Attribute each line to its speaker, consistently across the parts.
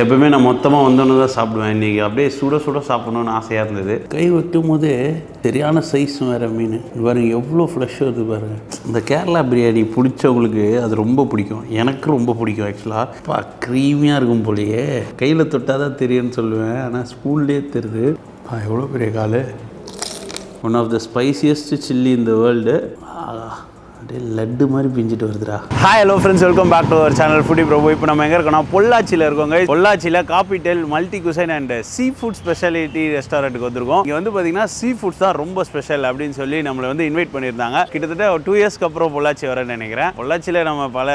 Speaker 1: எப்பவுமே நான் மொத்தமாக வந்தோன்னு தான் சாப்பிடுவேன். இன்றைக்கி அப்படியே சுட சுட சாப்பிடணுன்னு ஆசையாக இருந்தது. கை வைக்கும் போதே சரியான சைஸ் வேறு மீன் பாருங்க, எவ்வளோ ஃப்ரெஷ்ஷாக இருக்குது பாருங்கள். இந்த கேரளா பிரியாணி பிடிச்சவங்களுக்கு அது ரொம்ப பிடிக்கும். எனக்கு ரொம்ப பிடிக்கும் ஆக்சுவலாக. க்ரீமியாக இருக்கும் போலையே, கையில் தொட்டால் தான் தெரியும்னு சொல்லுவேன், ஆனால் ஸ்பூன்லேயே தெரியுது. எவ்வளோ பெரிய கால். One of the spiciest chilli in the world. அப்படியே லட்டு மாதிரி பிஞ்சிட்டு வருதுடா. Hi hello friends, welcome back to our channel Foodie Prabhu. இப்போ நம்ம எங்கே இருக்கோம்னா பொள்ளாச்சியில் இருக்கோங்க. பொள்ளாச்சியில் காப்பிடெல் multi cuisine and seafood speciality ரெஸ்டாரண்ட்டுக்கு வந்திருக்கோம். இங்கே வந்து பார்த்தீங்கன்னா சீ ஃபுட்ஸ் தான் ரொம்ப ஸ்பெஷல் அப்படின்னு சொல்லி நம்மளை வந்து இன்வைட் பண்ணியிருந்தாங்க. கிட்டத்தட்ட ஒரு 2 இயர்ஸ்க்கு அப்புறம் பொள்ளாச்சி வரேன்னு நினைக்கிறேன். பொள்ளாச்சியில் நம்ம பல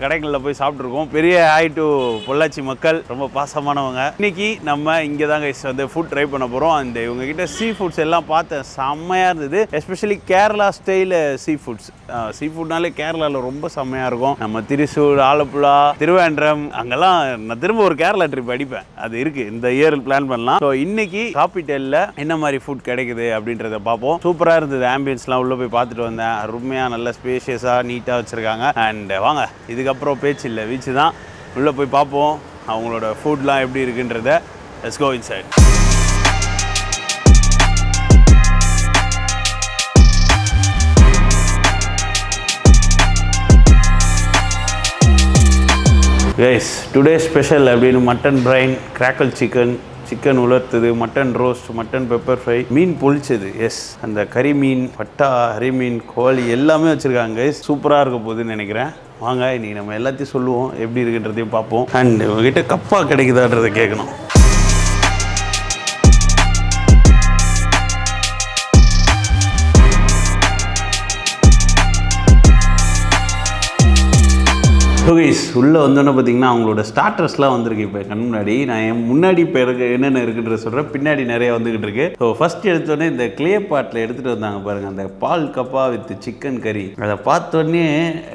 Speaker 1: கடைகளில் போய் சாப்பிட்ருக்கோம். பெரிய ஹாய் டு பொள்ளாச்சி மக்கள், ரொம்ப பாசமானவங்க. இன்னைக்கு நம்ம இங்கே தான் வந்து ஃபுட் ட்ரை பண்ண போகிறோம். அந்த இவங்ககிட்ட சீ ஃபுட்ஸ் எல்லாம் பார்த்தேன், செம்மையாக இருந்தது. Especially Kerala style seafoods. சீ ஃபுட்னாலே கேரளாவில் ரொம்ப செம்மையாக இருக்கும். நம்ம திருசூர், ஆலப்புழா, திருவேண்டரம், அங்கெல்லாம் நான் திரும்ப ஒரு கேரளா ட்ரிப் அடிப்பேன். அது இருக்குது, இந்த இயர் பிளான் பண்ணலாம். ஸோ இன்னைக்கு காப்பிடெல்ல என்ன மாதிரி ஃபுட் கிடைக்குது அப்படின்றத பார்ப்போம். சூப்பராக இருந்தது. ஆம்பியன்ஸ்லாம் உள்ளே போய் பார்த்துட்டு வந்தேன். அருமையாக நல்ல ஸ்பேஷியஸாக நீட்டாக வச்சுருக்காங்க. அண்ட் வாங்க, இதுக்கப்புறம் பேச்சு இல்லை, வீச்சு தான். உள்ளே போய் பார்ப்போம் அவங்களோட ஃபுட்லாம் எப்படி இருக்குன்றத. Let's go inside. Guys, today special அப்படின்னு மட்டன் பிரைன், கிராக்கல் சிக்கன் உலர்த்தது, mutton roast, mutton pepper fry, மீன் பொழிச்சது. எஸ், அந்த கறி மீன், பட்டா, ஹரி மீன், கோழி எல்லாமே வச்சுருக்காங்க கைஸ். சூப்பராக இருக்க போகுதுன்னு நினைக்கிறேன். வாங்க, இன்றைக்கி நம்ம எல்லாத்தையும் சொல்லுவோம், எப்படி இருக்குன்றதையும் பார்ப்போம். அண்ட் உங்ககிட்ட கப்பா கிடைக்குதான்றதை கேட்கணும். உள்ளே வந்தோன்னே பார்த்தீங்கன்னா அவங்களோட ஸ்டார்டர்ஸ்லாம் வந்திருக்கு. இப்போ கண் முன்னாடி நான் என் முன்னாடி இப்போ என்னென்ன இருக்குன்ற சொல்கிறேன், பின்னாடி நிறைய வந்துக்கிட்டு இருக்கு. ஸோ ஃபஸ்ட் எடுத்தோடனே இந்த கிளே பாட்டில் எடுத்துகிட்டு வந்தாங்க பாருங்கள், அந்த பால் கப்பா வித் சிக்கன் கறி. அதை பார்த்தோன்னே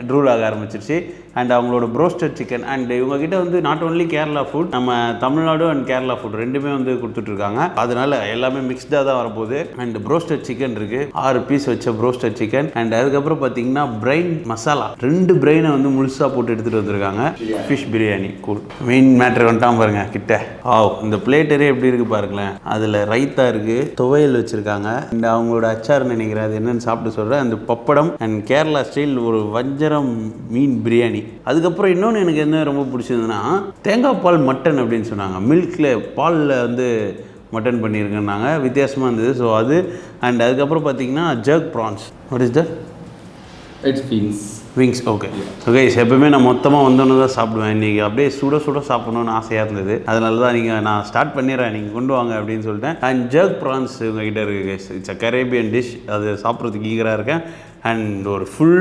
Speaker 1: ட்ரூல் ஆக ஆரம்பிச்சிருச்சு. அண்ட் அவங்களோட ப்ரோஸ்டட் சிக்கன். அண்ட் இவங்ககிட்ட வந்து நாட் ஓன்லி கேரளா ஃபுட், நம்ம தமிழ்நாடு அண்ட் கேரளா ஃபுட் ரெண்டுமே வந்து கொடுத்துட்ருக்காங்க. அதனால எல்லாமே மிக்ஸ்டாக தான் வரப்போகுது. அண்ட் ப்ரோஸ்டட் சிக்கன் இருக்குது, 6 பீஸ் வச்ச ப்ரோஸ்டட் சிக்கன். அண்ட் அதுக்கப்புறம் பார்த்தீங்கன்னா பிரைன் மசாலா, 2 பிரெயினை வந்து முழுசாக போட்டு எடுத்துகிட்டு வந்திருக்காங்க. Fish biryani. Cool. Main matter வந்துட்டான் பாருங்க கிட்ட. இந்த பிளேட்டரே எப்படி இருக்குது பாருங்களேன். அதில் ரைத்தா இருக்குது, துவையல் வச்சுருக்காங்க. அண்ட் அவங்களோட அச்சார் நினைக்கிறேன், அது என்னென்னு சாப்பிட்டு சொல்கிறேன். அந்த பப்படம் அண்ட் கேரளா ஸ்டைல் ஒரு வஞ்சரம் மீன் பிரியாணி. அதுக்கப்புறம் இன்னொன்று எனக்கு என்ன ரொம்ப பிடிச்சதுன்னா, தேங்காய் பால் மட்டன் அப்படின்னு சொன்னாங்க. மில்கில் பாலில் வந்து மட்டன் பண்ணியிருக்கேன்னாங்க, வித்தியாசமாக இருந்தது. ஸோ அது. அண்ட் அதுக்கப்புறம் பார்த்தீங்கன்னா jerk prawns. What is that?
Speaker 2: It's
Speaker 1: wings. Okay okay. எப்பவுமே நான் மொத்தமாக வந்தோன்னு தான் சாப்பிடுவேன். இன்றைக்கி அப்படியே சுட சுட சாப்பிடணுன்னு ஆசையாக இருந்தது. அதனால தான் நான் ஸ்டார்ட் பண்ணிடுறேன், நீங்கள் கொண்டு வாங்க அப்படின்னு சொல்லிட்டேன். அண்ட் ஜர்க் ப்ரான்ஸ் இவங்ககிட்ட இருக்குது. It's a Caribbean dish. அது சாப்பிட்றதுக்கு ஈகராக இருக்கேன். அண்ட் ஒரு ஃபுல்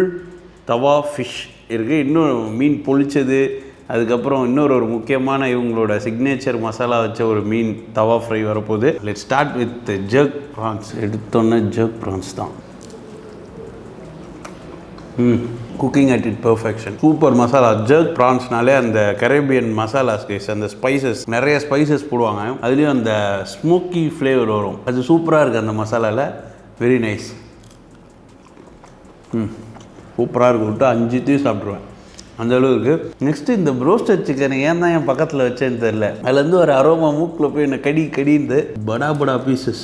Speaker 1: தவா ஃபிஷ் இருக்குது. இன்னும் மீன் பொழிச்சது. அதுக்கப்புறம் ஒரு முக்கியமான இவங்களோட சிக்னேச்சர் மசாலா வச்ச ஒரு மீன் தவா ஃப்ரை வரப்போகுது. Let's start with jerk prawns. எடுத்தோன்னே ஜர்க் ப்ரான்ஸ் தான். Cooking at it perfection. Super masala. ஜர்க் ப்ரான்ஸ்னாலே அந்த கரேபியன் மசாலாஸ் கேஸ், அந்த ஸ்பைசஸ், நிறைய ஸ்பைசஸ் போடுவாங்க. அதுலேயும் அந்த ஸ்மோக்கி ஃப்ளேவர் வரும். அது சூப்பராக இருக்குது அந்த மசாலாவில். Very nice. சூப்பராக இருக்கு. விட்டு 5 சாப்பிட்ருவேன், அந்த அளவுக்கு. நெக்ஸ்ட்டு இந்த ப்ரோஸ்டட் சிக்கன் ஏன் தான் என் பக்கத்தில் வச்சேன்னு தெரில. அதுலேருந்து ஒரு அரோமா மூக்கில் போய் என்ன கடிந்து படா பீசஸ்.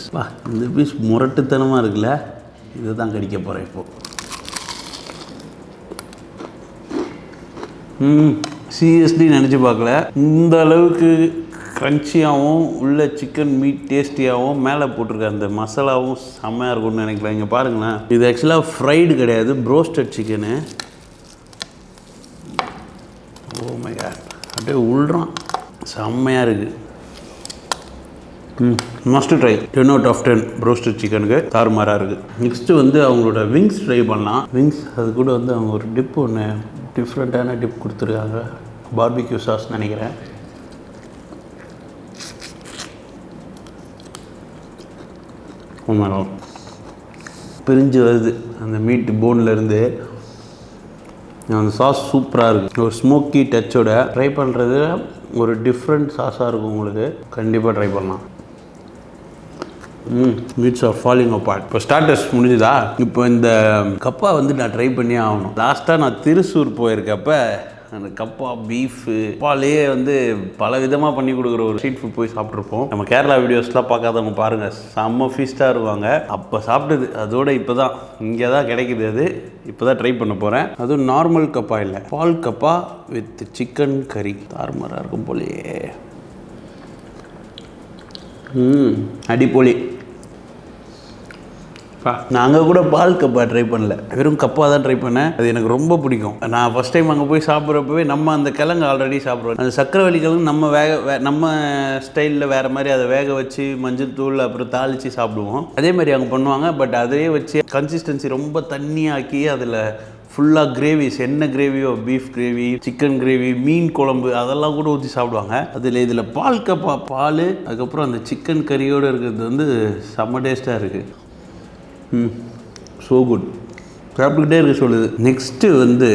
Speaker 1: இந்த பீஸ் முரட்டுத்தனமாக இருக்குல்ல, இதை தான் கடிக்க போகிறேன் இப்போது. சீரியஸ்லி நினச்சி பார்க்கல, இந்த அளவுக்கு க்ரன்ச்சியாகவும் உள்ள சிக்கன் மீட் டேஸ்டியாகவும் மேலே போட்டிருக்க அந்த மசாலாவும் செம்மையாக இருக்கும்னு நினைக்கலாம். இங்கே பாருங்களேன், இது ஆக்சுவலாக ஃப்ரைடு கிடையாது, broasted chicken. Oh my god, அப்படியே உள்றான், செம்மையாக இருக்குது. Must try. 10 out of 10 broasted சிக்கனுக்கு தாறுமாறாக இருக்குது. நெக்ஸ்ட்டு வந்து அவங்களோட விங்ஸ் ட்ரை பண்ணலாம். விங்ஸ் அது கூட வந்து அவங்க ஒரு டிப் ஒன்று டிஃப்ரெண்ட்டான டிப் கொடுத்துருக்காங்க. பார்பிக்யூ சாஸ் நினைக்கிறேன். பிரிஞ்சு வருது அந்த மீட் போன்லேருந்து. அந்த சாஸ் சூப்பராக இருக்குது. ஒரு ஸ்மோக்கி டச்சோட ட்ரை பண்ணுறது ஒரு டிஃப்ரெண்ட் சாஸாக இருக்கும். உங்களுக்கு கண்டிப்பாக ட்ரை பண்ணலாம். Meets are falling apart. இப்போ ஸ்டார்டர்ஸ் முடிஞ்சுதா? இப்போ இந்த கப்பா வந்து நான் ட்ரை பண்ணியே ஆகணும். லாஸ்ட்டாக நான் திருசூர் போயிருக்கப்ப அந்த கப்பா பீஃபு கப்பாலே வந்து பல விதமாக பண்ணி கொடுக்குற ஒரு ஸ்ட்ரீட் ஃபுட் போய் சாப்பிட்ருப்போம். நம்ம கேரளா வீடியோஸ்லாம் பார்க்காதவங்க பாருங்கள், செம்ம ஃபீஸ்ட்டாக இருவாங்க. அப்போ சாப்பிட்டது அதோட இப்போ தான் இங்கே தான் கிடைக்குது. அது இப்போ தான் ட்ரை பண்ண போகிறேன். அதுவும் நார்மல் கப்பா இல்லை, பால் கப்பா வித் சிக்கன் கறி. தாறுமாறாக இருக்கும் போலயே. அடிப்பொலி. நாங்கள் கூட பால் கப்பா ட்ரை பண்ணல, வெறும் கப்பா தான் ட்ரை பண்ணேன். அது எனக்கு ரொம்ப பிடிக்கும். நான் ஃபஸ்ட் டைம் அங்கே போய் சாப்பிட்றப்பவே நம்ம அந்த கிழங்கு ஆல்ரெடி சாப்பிட்றோம். அந்த சக்கரவள்ளி கிழங்கு நம்ம நம்ம ஸ்டைலில் வேறு மாதிரி அதை வேக வச்சு மஞ்சள் தூள் அப்புறம் தாளித்து சாப்பிடுவோம். அதே மாதிரி அங்கே பண்ணுவாங்க. பட் அதையே வச்சு கன்சிஸ்டன்சி ரொம்ப தண்ணியாக்கி அதில் ஃபுல்லாக கிரேவிஸ், என்ன கிரேவியோ, பீஃப் கிரேவி, சிக்கன் கிரேவி, மீன் குழம்பு அதெல்லாம் கூட ஊற்றி சாப்பிடுவாங்க. இதில் பால் கப்பா, பால் அதுக்கப்புறம் அந்த சிக்கன் கறியோடு இருக்கிறது வந்து செம்ம டேஸ்ட்டாக இருக்குது. So good. சாப்பிட்டுக்கிட்டே இருக்க சொல்லுது. நெக்ஸ்ட்டு வந்து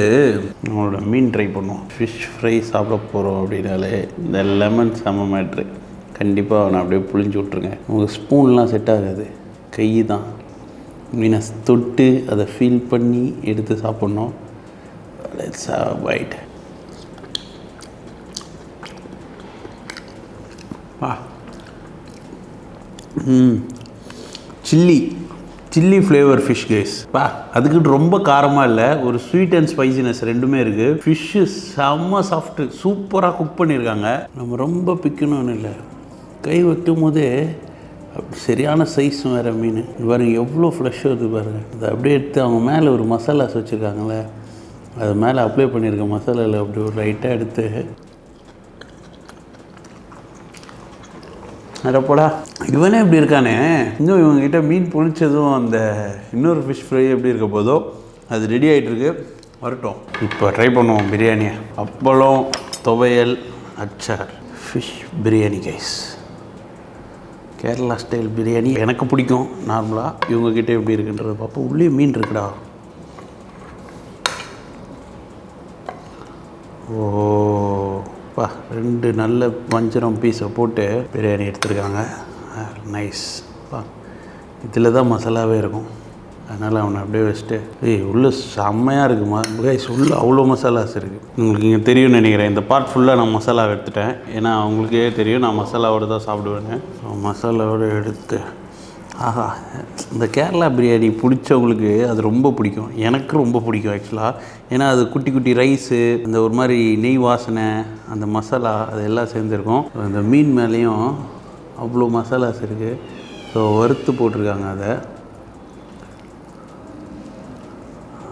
Speaker 1: நம்மளோட மீன் ட்ரை பண்ணுவோம். ஃபிஷ் ஃப்ரை சாப்பிட போகிறோம் அப்படின்னாலே இந்த லெமன் செம்ம மேட்ரு. கண்டிப்பாக அவனை அப்படியே புளிஞ்சு விட்ருங்க. உங்களுக்கு ஸ்பூன்லாம் செட் ஆகாது, கை தான். மீனை தொட்டு அதை ஃபீல் பண்ணி எடுத்து சாப்பிட்ணும். Let's have a bite. Chilli flavour fish guys. அதுக்கிட்ட ரொம்ப காரமாக இல்லை, ஒரு ஸ்வீட் அண்ட் ஸ்பைசினஸ் ரெண்டுமே இருக்குது. ஃபிஷ்ஷு செம்ம சாஃப்ட்டு, சூப்பராக குக் பண்ணியிருக்காங்க. நம்ம ரொம்ப பிக்கணும்னு இல்லை, கை வைக்கும் போதே சரியான சைஸ் வேறு மீன். பாருங்கள் எவ்வளோ ஃப்ளஷ் வருது பாருங்கள். அதை அப்படியே எடுத்து அவங்க மேலே ஒரு மசாலாஸ் வச்சுருக்காங்களே, அது மேலே அப்ளை பண்ணியிருக்க மசாலாவில் அப்படி ஒரு லைட்டாக எடுத்து அடப்போடா இவனே எப்படி இருக்கானே. இன்னும் இவங்ககிட்ட மீன் பொழிச்சதும் அந்த இன்னொரு ஃபிஷ் ஃப்ரை எப்படி இருக்க போதோ அது ரெடி ஆகிட்டுருக்கு. வரட்டும், இப்போ ட்ரை பண்ணுவோம் பிரியாணியை. அப்பளம், துவையல், அச்சார், fish biryani guys. Kerala style biryani எனக்கு பிடிக்கும் நார்மலாக. இவங்ககிட்ட எப்படி இருக்குன்றது பார்ப்போம். உள்ளே மீன் இருக்குடா. ரெண்டு நல்ல வஞ்சரம் பீஸை போட்டு பிரியாணி எடுத்துருக்காங்க. நைஸ். இதில் தான் மசாலாவே இருக்கும், அதனால் அவனை அப்படியே வச்சுட்டு உள்ளே செம்மையாக இருக்குமா கைஸ். உள்ளே அவ்வளோ மசாலாஸ் இருக்குது. உங்களுக்கு இங்கே தெரியும்னு நினைக்கிறேன். இந்த பார்ட் ஃபுல்லாக நான் மசாலா எடுத்துட்டேன், ஏன்னா அவங்களுக்கே தெரியும் நான் மசாலாவோடு தான் சாப்பிடுவேன்னு. ஸோ மசாலாவோடு எடுத்து ஆஹா, இந்த கேரளா பிரியாணி பிடிச்சவங்களுக்கு அது ரொம்ப பிடிக்கும். எனக்கு ரொம்ப பிடிக்கும் ஆக்சுவலாக. ஏன்னா அது குட்டி குட்டி ரைஸு, அந்த ஒரு மாதிரி நெய் வாசனை, அந்த மசாலா அது எல்லாம் சேர்ந்துருக்கும். அந்த மீன் மேலேயும் அவ்வளோ மசாலாஸ் இருக்குது. ஸோ வறுத்து போட்டிருக்காங்க. அதை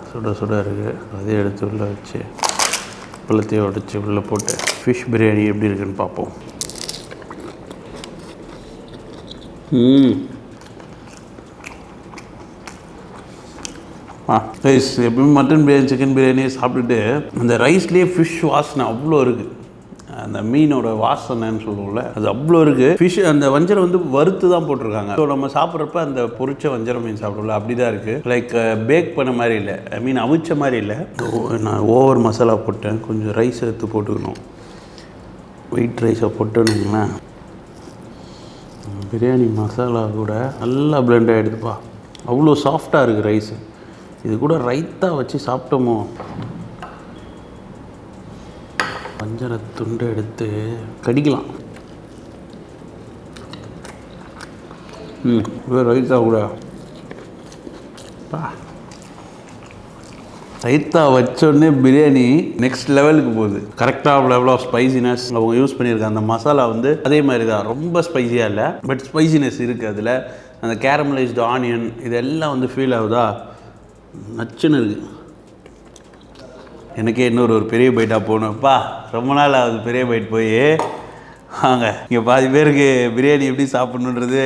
Speaker 1: சுட சுட இருக்குது. அதே எடுத்து உள்ளே வச்சு பழத்தையும் உடச்சி உள்ளே போட்டு ஃபிஷ் பிரியாணி எப்படி இருக்குன்னு பார்ப்போம். ரைஸ் எப்பவுமே மட்டன் பிரியாணி, சிக்கன் பிரியாணி சாப்பிட்டுட்டு அந்த ரைஸ்லேயே ஃபிஷ் வாசனை அவ்வளோ இருக்குது. அந்த மீனோட வாசனைன்னு சொல்லுவோம்ல, அது அவ்வளோ இருக்குது. ஃபிஷ் அந்த வஞ்சரம் வந்து வறுத்து தான் போட்டிருக்காங்க. ஸோ நம்ம சாப்பிட்றப்ப அந்த பொரிச்ச வஞ்சரம் மீன் சாப்பிடுவோம்ல அப்படி தான் இருக்குது. லைக் பேக் பண்ண மாதிரி இல்லை, ஐ மீன் அவிச்ச மாதிரி இல்லை. நான் ஓவர் மசாலா போட்டேன். கொஞ்சம் ரைஸ் எடுத்து போட்டுக்கணும். ஒயிட் ரைஸை போட்டோன்னீங்களா பிரியாணி மசாலா கூட நல்லா பிளெண்ட் ஆகிடுதுப்பா. அவ்வளோ சாஃப்டாக இருக்குது ரைஸு. இது கூட ரைத்தா வச்சு சாப்பிட்டோமோ. வஞ்சர துண்டை எடுத்து கடிக்கலாம். ரைத்தா கூட ரைத்தா வச்சோடனே பிரியாணி நெக்ஸ்ட் லெவலுக்கு போகுது. கரெக்டாக லெவல் ஆஃப் ஸ்பைசினஸ் அவங்க யூஸ் பண்ணியிருக்காங்க. அந்த மசாலா வந்து அதே மாதிரி தான், ரொம்ப ஸ்பைசியாக இல்லை, பட் ஸ்பைசினஸ் இருக்குது அதில். அந்த கேரமலைஸ்டு ஆனியன் இதெல்லாம் வந்து ஃபீல் ஆகுதா, நச்சுன்னு இருக்குது. எனக்கே இன்னொரு பெரிய பைட்டாக போகணும்ப்பா. ரொம்ப நாள் ஆகுது பெரிய பைட் போய். வாங்க, இங்கே பாதி பேருக்கு பிரியாணி எப்படி சாப்பிட்ணுன்றது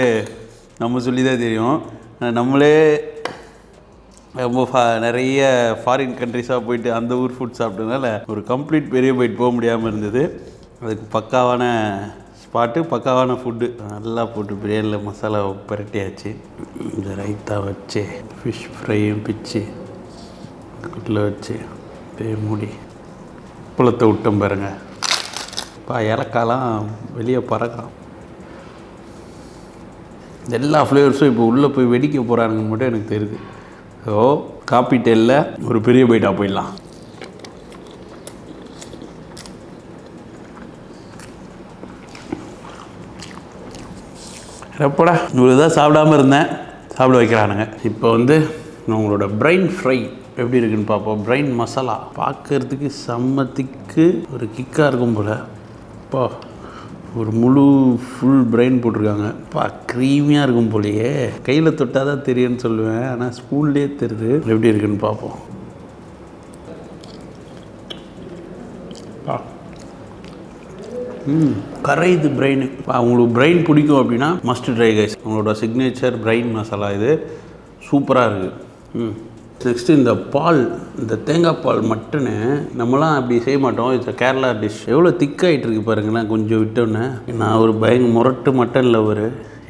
Speaker 1: நம்ம சொல்லி தான் தெரியும். நம்மளே ரொம்ப நிறைய ஃபாரின் கண்ட்ரிஸாக போயிட்டு அந்த ஊர் ஃபுட் சாப்பிட்டதுனால ஒரு கம்ப்ளீட் பெரிய பைட் போக முடியாமல் இருந்தது. அதுக்கு பக்காவான ஸ்பாட்டு, பக்காவான ஃபுட்டு. நல்லா போட்டு பிரியாணியில் மசாலா பரட்டியாச்சு. இந்த ரைத்தா வச்சு ஃபிஷ் ஃப்ரையும் பிச்சு குட்டில் வச்சு மூடி புளத்தை விட்டோம் பாருங்க. இறக்காலாம் வெளியே பறக்கலாம். எல்லா ஃப்ளேவர்ஸும் இப்போ உள்ளே போய் வெடிக்க போகிறானுங்கன்னு மட்டும் எனக்கு தெரியுது. ஸோ காப்பி டெல்லில் ஒரு பெரிய பைட்டாக போயிடலாம். எப்படா இவ்வளோ தான் சாப்பிடாமல் இருந்தேன், சாப்பிட வைக்கிறானுங்க. இப்போ வந்து உங்களோட பிரைன் ஃப்ரை எப்படி இருக்குன்னு பார்ப்போம். பிரைன் மசாலா பார்க்கறதுக்கு செம்மத்திக்கு ஒரு கிக்காக இருக்கும் போல். இப்போ ஒரு முழு ஃபுல் பிரைன் போட்டிருக்காங்க. க்ரீமியாக இருக்கும் போலையே. கையில் தொட்டால் தான் தெரியும்னு சொல்லுவேன், ஆனால் ஸ்பூன்லேயே தெரியுது. எப்படி இருக்குன்னு பார்ப்போம். கரையுது பிரெயின். உங்களுக்கு பிரெயின் பிடிக்கும் அப்படின்னா மஸ்ட் ட்ரை கைஸ். உங்களோட சிக்னேச்சர் பிரெயின் மசாலா இது சூப்பராக இருக்குது. நெக்ஸ்ட்டு இந்த பால், இந்த தேங்காய் பால் மட்டனு நம்மலாம் அப்படி செய்ய மாட்டோம். It's Kerala dish. எவ்வளோ திக்காகிட்டு இருக்கு பாருங்களேன் கொஞ்சம் விட்டோன்னே. நான் ஒரு முரட்டு மட்டனில்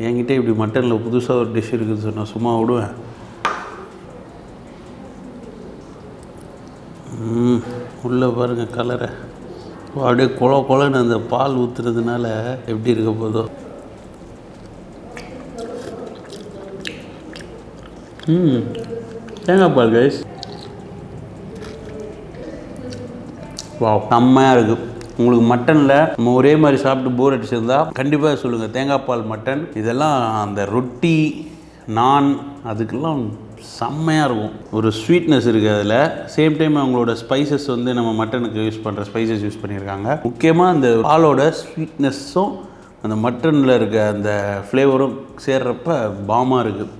Speaker 1: என்கிட்ட இப்படி மட்டனில் புதுசாக ஒரு டிஷ் இருக்குதுன்னு சொன்னால் சும்மா விடுவேன். உள்ளே பாருங்கள் கலரை, அப்படியே கொலன்னு அந்த பால் ஊற்றுறதுனால எப்படி இருக்க போதோ. தேங்காய் பால் கைஸ், வா செம்மையாக இருக்குது. உங்களுக்கு மட்டனில் நம்ம ஒரே மாதிரி சாப்பிட்டு போர் அடிச்சிருந்தா கண்டிப்பாக சொல்லுங்கள். தேங்காய் பால் மட்டன் இதெல்லாம் அந்த ரொட்டி நான் அதுக்கெல்லாம் செம்மையாக இருக்கும். ஒரு ஸ்வீட்னஸ் இருக்குது அதில். சேம் டைம் அவங்களோட ஸ்பைசஸ் வந்து நம்ம மட்டனுக்கு யூஸ் பண்ணுற ஸ்பைசஸ் யூஸ் பண்ணியிருக்காங்க. முக்கியமாக அந்த பாலோட ஸ்வீட்னஸும் அந்த மட்டனில் இருக்க அந்த ஃப்ளேவரும் சேர்றப்ப பாமாக இருக்குது.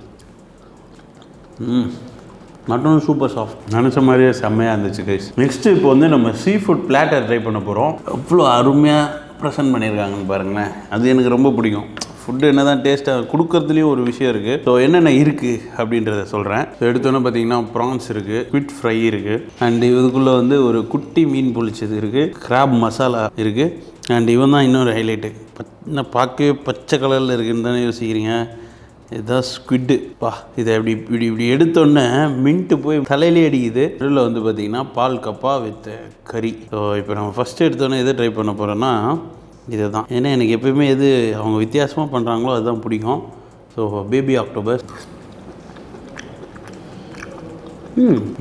Speaker 1: மட்டனும் சூப்பர் சாஃப்ட், நினச்ச மாதிரியே செம்மையாக இருந்துச்சு கைஸ். நெக்ஸ்ட்டு இப்போ வந்து நம்ம சீ ஃபுட் பிளாட்டர் ட்ரை பண்ண போகிறோம். அவ்வளோ அருமையாக ப்ரெசென்ட் பண்ணியிருக்காங்கன்னு பாருங்களேன். அது எனக்கு ரொம்ப பிடிக்கும். ஃபுட்டு என்ன தான் டேஸ்ட்டாக கொடுக்கறதுலேயும் ஒரு விஷயம் இருக்குது. ஸோ என்னென்ன இருக்குது அப்படின்றத சொல்கிறேன். ஸோ எடுத்தோன்னே பார்த்தீங்கன்னா ப்ரான்ஸ் இருக்குது, ஸ்குவிட் ஃப்ரை இருக்குது, அண்ட் இதுக்குள்ளே வந்து ஒரு குட்டி மீன் பொழிச்சது இருக்குது, கிராப் மசாலா இருக்குது, அண்ட் இவன் தான் இன்னொரு ஹைலைட்டு. பார்க்கவே பச்சை கலரில் இருக்குதுன்னு தானே யோசிக்கிறீங்க. இதுதான் ஸ்குவிட்டு. இதை இப்படி எடுத்தோன்னே மின்ட்டு போய் தலையிலே அடிக்குது. இதில் வந்து பார்த்திங்கன்னா பால் கப்பா வித் கறி. ஸோ இப்போ நம்ம ஃபஸ்ட்டு எடுத்தோன்னே எதை ட்ரை பண்ண போகிறோன்னா இது தான். ஏன்னா எனக்கு எப்போயுமே எது அவங்க வித்தியாசமாக பண்ணுறாங்களோ அதுதான் பிடிக்கும். So baby octopus.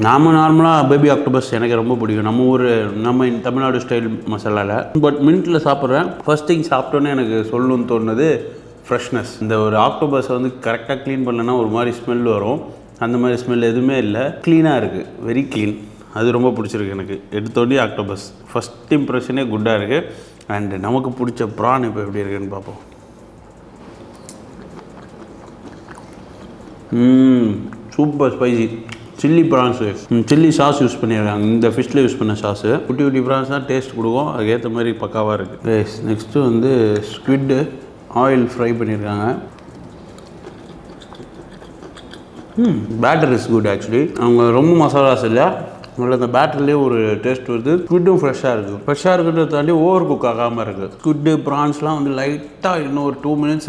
Speaker 1: நார்மலாக பேபி ஆக்டோபஸ் எனக்கு ரொம்ப பிடிக்கும். நம்ம தமிழ்நாடு ஸ்டைல் மசாலாவில். பட் மின்ட்டில் சாப்பிட்றேன். ஃபர்ஸ்ட் திங் சாப்பிட்டோன்னே எனக்கு சொல்லணும்னு தோணுது ஃப்ரெஷ்னஸ். இந்த ஒரு ஆக்டோபஸை வந்து கரெக்டாக க்ளீன் பண்ணலன்னா ஒரு மாதிரி ஸ்மெல் வரும். அந்த மாதிரி ஸ்மெல் எதுவுமே இல்லை, க்ளீனாக இருக்குது, வெரி க்ளீன். அது ரொம்ப பிடிச்சிருக்கு எனக்கு. எடுத்தோடனே ஆக்டோபஸ் ஃபஸ்ட் இம்ப்ரெஷனே குட்டாக இருக்குது. அண்டு நமக்கு பிடிச்ச ப்ரான் இப்போ எப்படி இருக்குன்னு பார்ப்போம். Super spicy chilli prawns. Chilli sauce use பண்ணியிருக்காங்க. இந்த ஃபிஷ்ஷில் யூஸ் பண்ண சாஸு குட்டி குட்டி ப்ரான்ஸ் தான் டேஸ்ட் கொடுக்கும். அதுக்கேற்ற மாதிரி பக்காவாக இருக்குது. நெக்ஸ்ட்டு வந்து ஸ்குவிட்டு ஆயில் ஃப்ரை பண்ணியிருக்காங்க. Batter is good actually. அவங்க ரொம்ப மசாலாஸ் இல்லை, அதில் அந்த பேட்டர்லேயே ஒரு டேஸ்ட் வருது. ஸ்குவிட்டும் ஃப்ரெஷ்ஷாக இருக்குது. ஃப்ரெஷ்ஷாக இருக்கிறத தாண்டி ஓவர் குக் ஆகாமல் இருக்குது. ஸ்குவிட்டு ப்ரான்ஸ்லாம் வந்து லைட்டாக இன்னும் ஒரு 2 minutes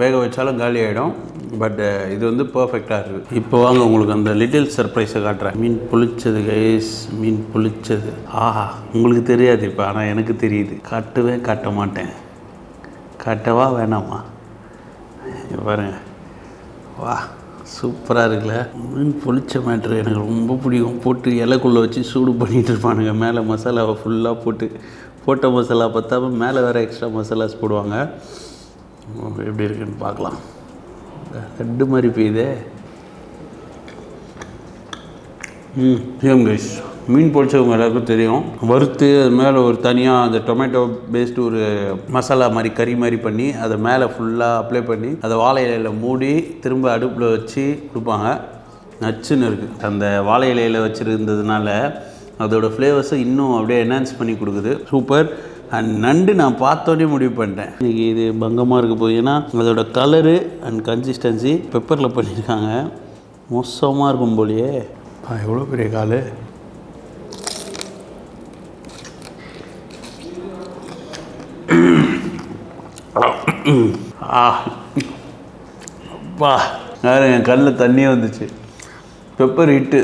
Speaker 1: வேக வச்சாலும் காலி ஆகிடும். பட் இது வந்து பர்ஃபெக்டாக இருக்குது. இப்போ வாங்க உங்களுக்கு அந்த லிட்டில் சர்ப்ரைஸை காட்டுறேன். மீன் பொழிச்சது கைஸ், மீன் பொழிச்சது. ஆஹா, உங்களுக்கு தெரியாது இப்போ, ஆனால் எனக்கு தெரியுது. காட்ட மாட்டேன். காட்டவா வேணாமா? பாருங்க, வா சூப்பராக இருக்குல்ல. மீன் பொழிச்ச மேட்ரு எனக்கு ரொம்ப பிடிக்கும். போட்டு இலைக்குள்ளே வச்சு சூடு பண்ணிகிட்டு இருப்பானுங்க. மேலே மசாலாவை ஃபுல்லாக போட்ட மசாலா பற்றாமல் மேலே வேறு எக்ஸ்ட்ரா மசாலாஸ் போடுவாங்க. எப்படி இருக்குன்னு பார்க்கலாம். ரெண்டு மாதிரி பெய்யுதே. கைஸ், மீன் பொழிச்சவங்க எல்லாருக்கும் தெரியும். வறுத்து அது மேலே ஒரு தனியாக அந்த டொமேட்டோ பேஸ்டு ஒரு மசாலா மாதிரி கறி மாதிரி பண்ணி அதை மேலே ஃபுல்லாக அப்ளை பண்ணி அதை வாழை இலையில் மூடி திரும்ப அடுப்பில் வச்சு கொடுப்பாங்க. நச்சுன்னு இருக்குது. அந்த வாழை இலையில் வச்சுருந்ததுனால அதோடய ஃப்ளேவர்ஸை இன்னும் அப்படியே என்ஹான்ஸ் பண்ணி கொடுக்குது. சூப்பர். அண்ட் நண்டு நான் பார்த்தோன்னே முடிவு பண்ணிட்டேன் இன்றைக்கி இது பங்கமாக இருக்க போகுது. ஏன்னா அதோட கலரு அண்ட் கன்சிஸ்டன்சி பெப்பரில் பண்ணியிருக்காங்க. மோசமாக இருக்கும் போலியே. எவ்வளோ பெரிய கால். அப்பா வேறு என் கண்ணில் தண்ணியே வந்துச்சு. Pepper hit.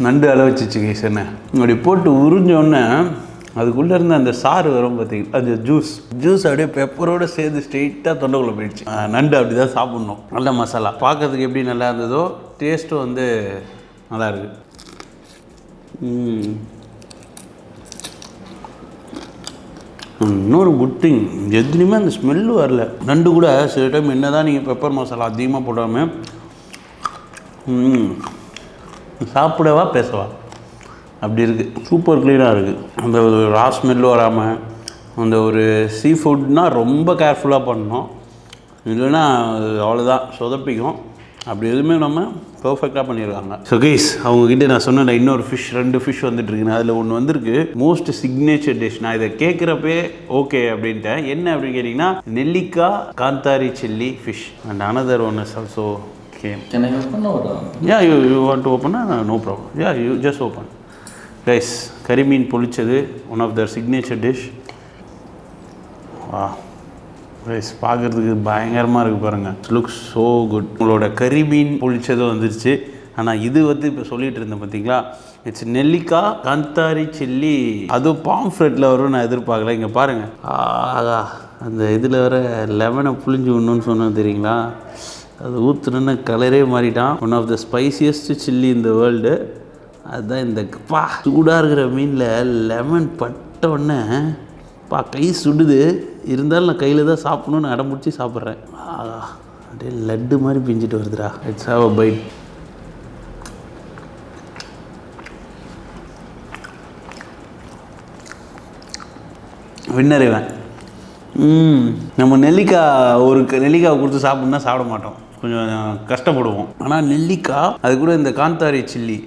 Speaker 1: நண்டு அளவச்சிச்சு கைஸ். என்ன அப்படி போட்டு உறிஞ்சோடனே அதுக்குள்ளே இருந்து அந்த சாறு வரும் பார்த்தீங்கன்னா, அது ஜூஸ் அப்படியே பெப்பரோடு சேர்ந்து ஸ்ட்ரெயிட்டாக தொண்டைக்குள்ளே போயிடுச்சு. நண்டு அப்படி தான் சாப்பிட்ணும். நல்ல மசாலா பார்க்கறதுக்கு எப்படி நல்லா இருந்ததோ டேஸ்ட்டும் வந்து நல்லா இருக்குது. இன்னொரு குட் திங், எதுலேயுமே அந்த ஸ்மெல்லு வரல. நண்டு கூட சில டைம் என்ன தான் நீங்கள் பெப்பர் மசாலா அதிகமாக போடாமல் சாப்பிடவா பேசவா அப்படி இருக்குது. சூப்பர் க்ளீனாக இருக்குது. அந்த ஒரு ரா ஸ்மெல்லு வராமல், அந்த ஒரு சீ ஃபுட்னால் ரொம்ப கேர்ஃபுல்லாக பண்ணணும், இல்லைன்னா அவ்வளோதான் சொதப்பிக்கும். அப்படி எதுவுமே நம்ம பர்ஃபெக்டாக பண்ணியிருக்காங்க. ஸோ கைஸ், அவங்கக்கிட்ட நான் சொன்னேன் இன்னொரு ஃபிஷ் 2 ஃபிஷ் வந்துட்டுருக்குன்னு. அதில் ஒன்று வந்திருக்கு மோஸ்ட் சிக்னேச்சர் டிஷ். நான் இதை கேட்குறப்பே ஓகே அப்படின்ட்டேன். என்ன அப்படின்னு கேட்டிங்கன்னா நெல்லிக்காய் காந்தாரி chilli fish and another one is also came. Yeah you want to open? No problem. Yeah you just open. Guys, கரிமீன் பொளிச்சது one of their signature dish. Rice பார்க்குறதுக்கு பயங்கரமாக இருக்குது பாருங்கள். Looks so good. உங்களோட கரிமீன் பொளிச்சதும் வந்துருச்சு. ஆனால் இது வந்து இப்போ சொல்லிகிட்டு இருந்தேன் பார்த்தீங்களா, இட்ஸ் நெல்லிக்காய் காந்தாரி சில்லி. அதுவும் பாம்ஃப்ரெட்டில் வரும் நான் எதிர்பார்க்கல. இங்கே பாருங்கள், ஆகா அந்த இதில் வர லெமனை புளிஞ்சு விடணுன்னு சொன்னோம் தெரியுங்களா, அது ஊற்றுனோன்னு கலரே மாறிட்டான். One of the spiciest chilli இந்த வேர்ல்டு. அதுதான் இந்த சூடாக இருக்கிற மீனில் லெமன் பட்ட உடனே கை சுடுது. இருந்தாலும் நான் கையில் தான் சாப்பிடணுன்னு அடம்பிடிச்சி சாப்பிட்றேன். அப்படியே லட்டு மாதிரி பிஞ்சிட்டு வருதுடா. It's have a bite. வின்னறிவேன். நம்ம நெல்லிக்காய் ஒரு நெல்லிக்காய் கொடுத்து சாப்பிட்ணுன்னா சாப்பிட மாட்டோம், கொஞ்சம் கஷ்டப்படுவோம். ஆனால் நெல்லிக்காய் அது கூட இந்த காந்தாரி சில்லி,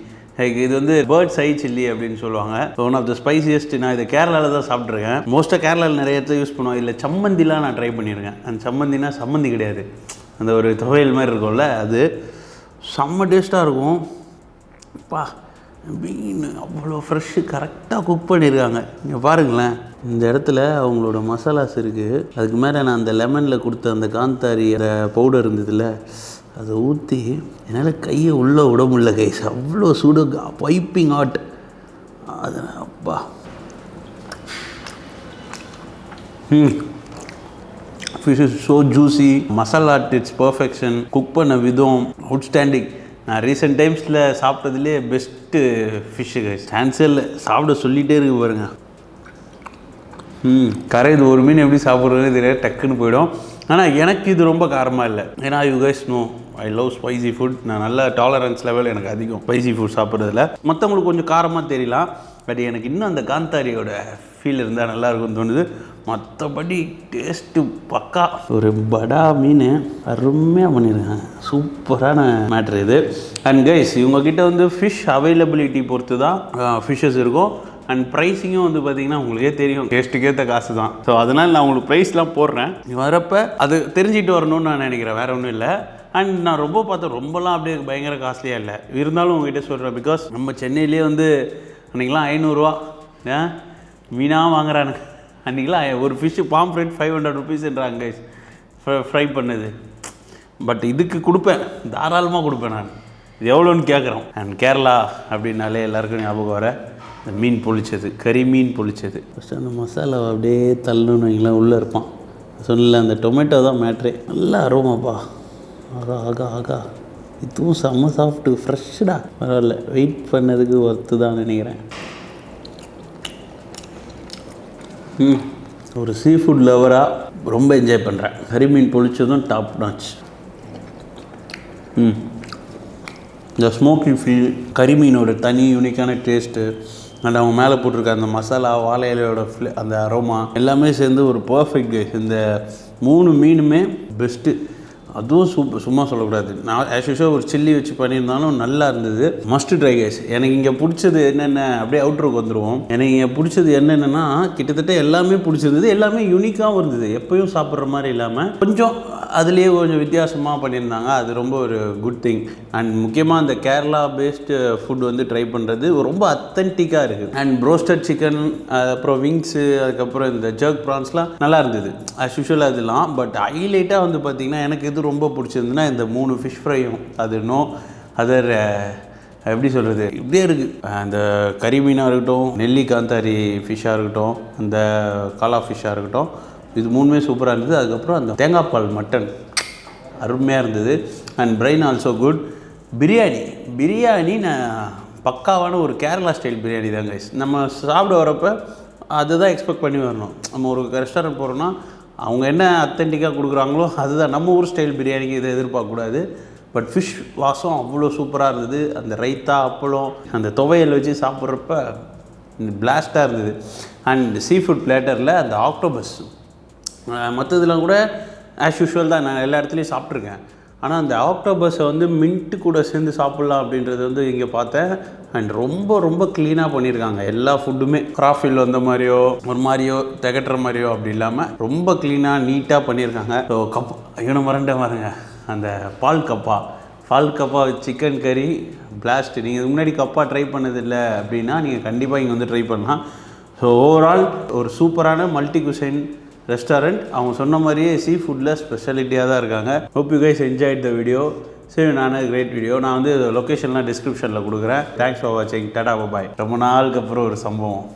Speaker 1: இது வந்து பேர்ட்ஸ் ஐ சில்லி அப்படின்னு சொல்லுவாங்க. One of the spiciest. நான் இதை கேரளாவில் தான் சாப்பிட்ருக்கேன். மோஸ்ட்டாக கேரளாவில் நிறைய இடத்துல யூஸ் பண்ணுவோம். இல்லை சம்மந்திலாம் நான் ட்ரை பண்ணியிருக்கேன். அந்த சம்மந்தினா சம்மந்தி கிடையாது, அந்த ஒரு துவையல் மாதிரி இருக்கும்ல, அது செம்ம டேஸ்ட்டாக இருக்கும். மீன் அவ்வளோ ஃப்ரெஷ்ஷு, கரெக்டாக குக் பண்ணியிருக்காங்க. இங்கே பாருங்களேன், இந்த இடத்துல அவங்களோட மசாலாஸ் இருக்குது. அதுக்கு மேலே நான் அந்த லெமனில் கொடுத்த அந்த காந்தாரி பவுடர் இருந்ததில்ல, அதை ஊற்றி என்னால் கையை உள்ளே விட முடியல கைஸ். அவ்வளோ சூடு, பைப்பிங் ஹாட். அது அப்பா fish is so juicy. Masala it's perfection. Cook பண்ண விதம் அவுட்ஸ்டாண்டிங். நான் ரீசெண்ட் டைம்ஸில் சாப்பிட்டதுலேயே பெஸ்ட்டு ஃபிஷ்ஷு கைஸ். சான்ஸே சாப்பிட சொல்லிகிட்டே இருக்கு பாருங்க. கரையுது. ஒரு மீன் எப்படி சாப்பிட்றதுன்னு தெரியாது, டக்குன்னு போயிடும். ஆனால் எனக்கு இது ரொம்ப காரமாக இல்லை. ஏன்னா you guys know I love spicy food. நான் நல்ல டாலரன்ஸ் லெவல் எனக்கு அதிகம் ஸ்பைசி ஃபுட் சாப்பிட்றதுல. மற்றவங்களுக்கு கொஞ்சம் காரமாக தெரியலாம், பட் எனக்கு இன்னும் அந்த காந்தாரியோட ஃபீல் இருந்தால் நல்லாயிருக்கும்னு தோணுது. மற்றபடி டேஸ்ட்டு பக்கா. ஒரு படா மீன் அருமையாக பண்ணியிருக்கேன். சூப்பரான மேட்ரு இது. அண்ட் கைஸ், இவங்கக்கிட்ட வந்து ஃபிஷ் அவைலபிலிட்டி பொறுத்து தான் ஃபிஷ்ஷஸ் இருக்கும். அண்ட் ப்ரைஸிங்கும் வந்து பார்த்திங்கன்னா உங்களுக்கே தெரியும், டேஸ்ட்டுக்கேற்ற காசு தான். ஸோ அதனால் நான் உங்களுக்கு ப்ரைஸ்லாம் போடுறேன். வரப்போ அது தெரிஞ்சுட்டு வரணும்னு நான் நினைக்கிறேன், வேறு ஒன்றும் இல்லை. அண்ட் நான் ரொம்ப பார்த்தேன், ரொம்பலாம் அப்படியே பயங்கர காஸ்ட்லியாக இல்லை. இருந்தாலும் உங்ககிட்ட சொல்கிறேன், பிகாஸ் நம்ம சென்னையிலே வந்து அன்றைக்கெலாம் 500 மீனாக வாங்குறானுங்க. அன்றைக்கெலாம் ஒரு ஃபிஷ்ஷு பாம்ஃப்ரெட் 500 ருபீஸ்ன்றாங்க கைஸ், ஃப்ரை பண்ணுது. பட் இதுக்கு கொடுப்பேன், தாராளமாக கொடுப்பேன் நான். இது எவ்வளோன்னு கேட்குறோம். அண்ட் கேரளா அப்படின்னாலே எல்லாருக்கும் ஞாபகம் வர இந்த மீன் பொளிச்சது, கறி மீன் பொளிச்சது. ஃபஸ்ட்டு அந்த மசாலாவை அப்படியே தள்ளணுன்னு வைங்களேன், உள்ளே இருப்பான். சொன்னல அந்த டொமேட்டோ தான் மேட்ரே. நல்லா அருமாப்பா. ஆகா இதுவும் செம்ம சாஃப்ட்டு, ஃப்ரெஷ்ஷுடா. பரவாயில்ல, வெயிட் பண்ணதுக்கு ஒர்த்து தான் நினைக்கிறேன். ஒரு சீ ஃபுட் லவராக ரொம்ப என்ஜாய் பண்ணுறேன். கறி மீன் பொளிச்சதும் டாப் நாச். இந்த ஸ்மோக்கி ஃபீல், கறி மீனோட தனி யூனிக்கான டேஸ்ட்டு, அண்ட் அவங்க மேலே போட்டிருக்க அந்த மசாலா, வாழை இலையோட அந்த அரோமா எல்லாமே சேர்ந்து ஒரு பர்ஃபெக்ட் கைஸ். இந்த 3 மீனுமே பெஸ்ட்டு. அதுவும் சும்மா சொல்லக்கூடாது. நான் ஆஸ் யூஷுவல் ஒரு சில்லி வச்சு பண்ணியிருந்தாலும் நல்லா இருந்தது. Must try guys. எனக்கு இங்கே பிடிச்சது என்னென்ன, அப்படியே அவுட்ருக்கு வந்துடுவோம். எனக்கு இங்கே பிடிச்சது என்னென்னா, கிட்டத்தட்ட எல்லாமே பிடிச்சிருந்தது. எல்லாமே யூனிக்காகவும் இருந்தது, எப்பயும் சாப்பிட்ற மாதிரி இல்லாமல் கொஞ்சம் அதுலேயே கொஞ்சம் வித்தியாசமாக பண்ணியிருந்தாங்க. அது ரொம்ப ஒரு குட் திங். அண்ட் முக்கியமாக அந்த கேரளா பேஸ்டு ஃபுட் வந்து ட்ரை பண்ணுறது ரொம்ப அத்தன்டிக்காக இருக்குது. அண்ட் ப்ரோஸ்டட் சிக்கன், அப்புறம் விங்ஸு, அதுக்கப்புறம் இந்த ஜர்க் ப்ரான்ஸ்லாம் நல்லா இருந்தது ஆஸ் யூஷுவல் அதெல்லாம். பட் ஹைலைட்டாக வந்து பார்த்திங்கன்னா எனக்கு இது ரொம்ப பிடிச்சிருந்துன்னா இந்த 3 ஃபிஷ் ஃப்ரையும். அது அதர் எப்படி சொல்கிறது, இப்படியே இருக்குது. அந்த கறி மீனாக இருக்கட்டும், நெல்லி காந்தாரி ஃபிஷ்ஷாக இருக்கட்டும், அந்த காலா ஃபிஷ்ஷாக இருக்கட்டும், இது 3மே சூப்பராக இருந்தது. அதுக்கப்புறம் அந்த தேங்காய் பால் மட்டன் அருமையாக இருந்தது. And brain also good. Biryani நான் பக்காவான ஒரு கேரளா ஸ்டைல் பிரியாணி தான் கைஸ். நம்ம சாப்பிட வரப்போ அதுதான் எக்ஸ்பெக்ட் பண்ணி வரணும். நம்ம ஒரு ரெஸ்டாரண்ட் போகிறோன்னா அவங்க என்ன அத்தென்டிக்காக கொடுக்குறாங்களோ அதுதான். நம்ம ஊர் ஸ்டைல் பிரியாணிக்கு இதை எதிர்பார்க்கக்கூடாது. பட் ஃபிஷ் வாசம் அவ்வளோ சூப்பராக இருந்தது. அந்த ரைத்தா, அப்பளம், அந்த துவையல் வச்சு சாப்பிட்றப்ப பிளாஸ்ட்டாக இருந்தது. அண்ட் சீ ஃபுட் பிளேட்டரில் அந்த ஆக்டோபஸ், மற்றதுலாம் கூட ஆஸ் யூஷுவல் தான், நான் எல்லா இடத்துலையும் சாப்பிட்ருக்கேன். ஆனால் அந்த ஆக்டோபஸை வந்து மின்ட்டு கூட சேர்ந்து சாப்பிட்லாம் அப்படின்றது வந்து இங்கே பார்த்தேன். அண்ட் ரொம்ப ரொம்ப க்ளீனாக பண்ணியிருக்காங்க எல்லா ஃபுட்டுமே. கிராஃபில் வந்த மாதிரியோ ஒரு மாதிரியோ திகட்டுற மாதிரியோ அப்படி இல்லாமல் ரொம்ப க்ளீனாக நீட்டாக பண்ணியிருக்காங்க. ஸோ இவனை மறண்ட பாருங்க, அந்த பால் கப்பா சிக்கன் கறி பிளாஸ்ட். நீங்கள் முன்னாடி கப்பா ட்ரை பண்ணதில்லை அப்படின்னா நீங்கள் கண்டிப்பாக இங்கே வந்து ட்ரை பண்ணலாம். ஸோ ஓவரால் ஒரு சூப்பரான மல்டி குசைன் ரெஸ்டாரண்ட். அவங்க சொன்ன மாதிரியே சீ ஃபுட்டில் ஸ்பெஷாலிட்டியாக தான் இருக்காங்க. Hope you guys enjoyed the video. சரி, கிரேட் வீடியோ. நான் வந்து லொக்கேஷன்லாம் டிஸ்கிரிப்ஷனில் கொடுக்குறேன். தேங்க்ஸ் ஃபார் வாட்சிங். டாடா பாய். ரொம்ப நாளுக்கு அப்புறம் ஒரு சம்பவம்.